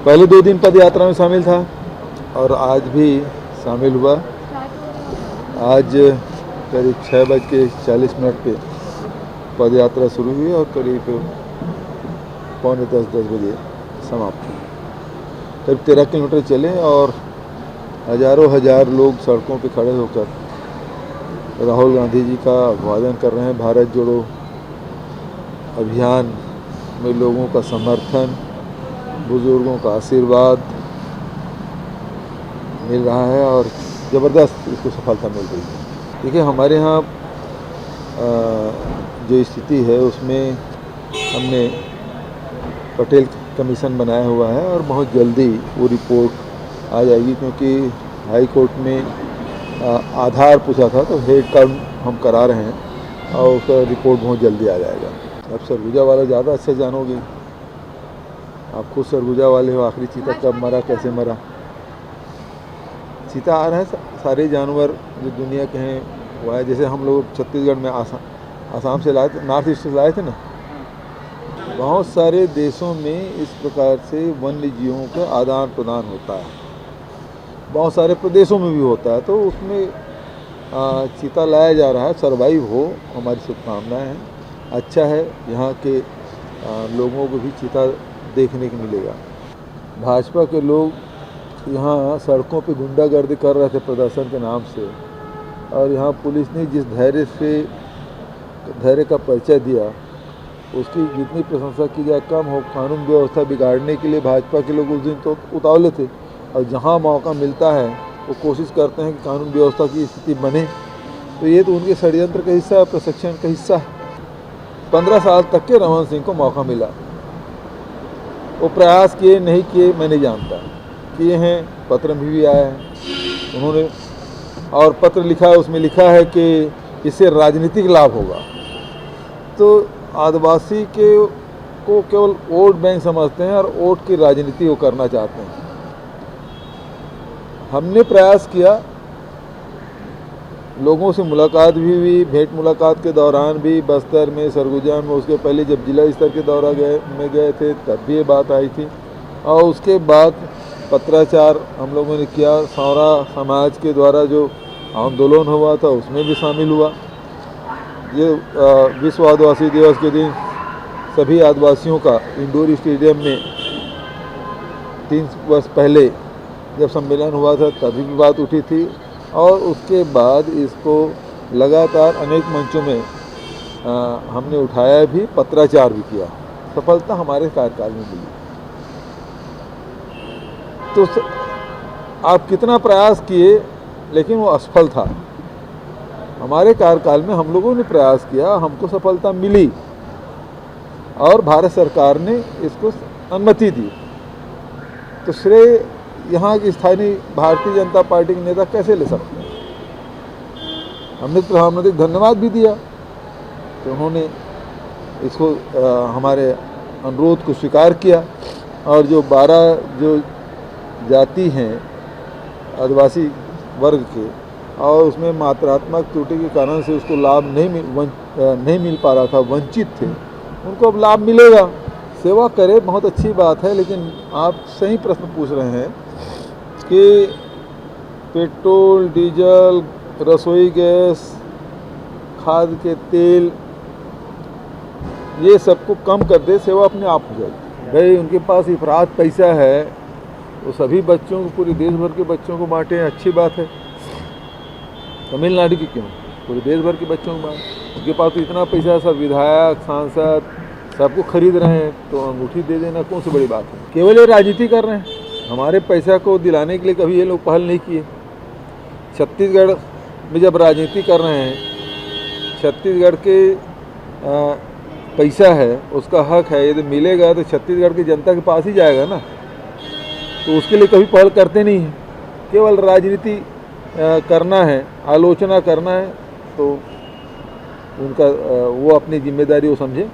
पहले 2 दिन पद यात्रा में शामिल था और आज भी शामिल हुआ। आज करीब 6:40 पे पद यात्रा शुरू हुई और करीब 9:45-10 बजे समाप्त हुई। करीब 13 किलोमीटर चले और हजारों हजार लोग सड़कों पे खड़े होकर राहुल गांधी जी का अभिवादन कर रहे हैं। भारत जोड़ो अभियान में लोगों का समर्थन, बुजुर्गों का आशीर्वाद मिल रहा है और ज़बरदस्त इसको सफलता मिल रही है। देखिए, हमारे यहाँ जो स्थिति है उसमें हमने पटेल कमीशन बनाया हुआ है और बहुत जल्दी वो रिपोर्ट आ जाएगी, क्योंकि हाई कोर्ट में आधार पूछा था तो हेड काउंट हम करा रहे हैं और उसका रिपोर्ट बहुत जल्दी आ जाएगा। अब सरगुजा वाला ज़्यादा अच्छा जानोगे, आप खुद सरगुजा वाले हो। आखिरी चीता कब मरा, कैसे मरा? चीता आ रहा है, सारे जानवर जो दुनिया के हैं वो है। जैसे हम लोग छत्तीसगढ़ में आसाम से लाए थे, नॉर्थ ईस्ट से लाए थे ना, बहुत सारे देशों में इस प्रकार से वन्य जीवों का आदान प्रदान होता है, बहुत सारे प्रदेशों में भी होता है। तो उसमें चीता लाया जा रहा है, सर्वाइव हो, हमारी शुभकामनाएं हैं। अच्छा है, यहाँ के लोगों को भी चीता देखने को मिलेगा। भाजपा के लोग यहाँ सड़कों पे गुंडागर्दी कर रहे थे प्रदर्शन के नाम से, और यहाँ पुलिस ने जिस धैर्य का परिचय दिया उसकी जितनी प्रशंसा की जाए कम हो। कानून व्यवस्था बिगाड़ने के लिए भाजपा के लोग उस दिन तो उतावले थे, और जहाँ मौका मिलता है वो कोशिश करते हैं कि कानून व्यवस्था की स्थिति बने। तो ये तो उनके षड्यंत्र का हिस्सा है, प्रशिक्षण का हिस्सा है। 15 साल तक के रमन सिंह को मौका मिला, वो प्रयास किए नहीं किए मैं नहीं जानता, किए हैं। पत्र में भी आया है उन्होंने, और पत्र लिखा है, उसमें लिखा है कि इससे राजनीतिक लाभ होगा। तो आदिवासी को केवल वोट बैंक समझते हैं और वोट की राजनीति वो करना चाहते हैं। हमने प्रयास किया, लोगों से मुलाकात भी हुई, भेंट मुलाकात के दौरान भी बस्तर में, सरगुजा में, उसके पहले जब जिला स्तर के दौरा में गए थे तब भी ये बात आई थी, और उसके बाद पत्राचार हम लोगों ने किया। सौरा समाज के द्वारा जो आंदोलन हुआ था उसमें भी शामिल हुआ। ये विश्व आदिवासी दिवस के दिन सभी आदिवासियों का इंडोर स्टेडियम में 3 वर्ष पहले जब सम्मेलन हुआ था तभी भी बात उठी थी, और उसके बाद इसको लगातार अनेक मंचों में हमने उठाया भी, पत्राचार भी किया। सफलता हमारे कार्यकाल में मिली। तो आप कितना प्रयास किए लेकिन वो असफल था। हमारे कार्यकाल में हम लोगों ने प्रयास किया, हमको सफलता मिली और भारत सरकार ने इसको अनुमति दी। तो श्रेय यहाँ की स्थानीय भारतीय जनता पार्टी के नेता कैसे ले सकते हैं? हमने प्रधानमंत्री को धन्यवाद भी दिया तो उन्होंने इसको हमारे अनुरोध को स्वीकार किया, और जो 12 जो जाति हैं आदिवासी वर्ग के, और उसमें मात्रात्मक त्रुटि के कारण से उसको लाभ नहीं मिल पा रहा था, वंचित थे, उनको अब लाभ मिलेगा। सेवा करे, बहुत अच्छी बात है। लेकिन आप सही प्रश्न पूछ रहे हैं कि पेट्रोल, डीजल, रसोई गैस, खाद के तेल, ये सबको कम कर दे, सेवा अपने आप हो जाएगी। भाई उनके पास इफरात पैसा है, वो सभी बच्चों को, पूरे देश भर के बच्चों को बांटे, अच्छी बात है। तमिलनाडु की क्यों, पूरे देश भर के बच्चों को बांटे। उनके पास तो इतना पैसा है, सब विधायक, सांसद सबको खरीद रहे हैं, तो अंगूठी दे देना कौन सी बड़ी बात है? केवल ये राजनीति कर रहे हैं। हमारे पैसा को दिलाने के लिए कभी ये लोग पहल नहीं किए। छत्तीसगढ़ में जब राजनीति कर रहे हैं, छत्तीसगढ़ के पैसा है, उसका हक है, यदि मिलेगा तो छत्तीसगढ़ की जनता के पास ही जाएगा ना। तो उसके लिए कभी पहल करते नहीं हैं, केवल राजनीति करना है, आलोचना करना है। तो उनका वो अपनी जिम्मेदारी वो समझे।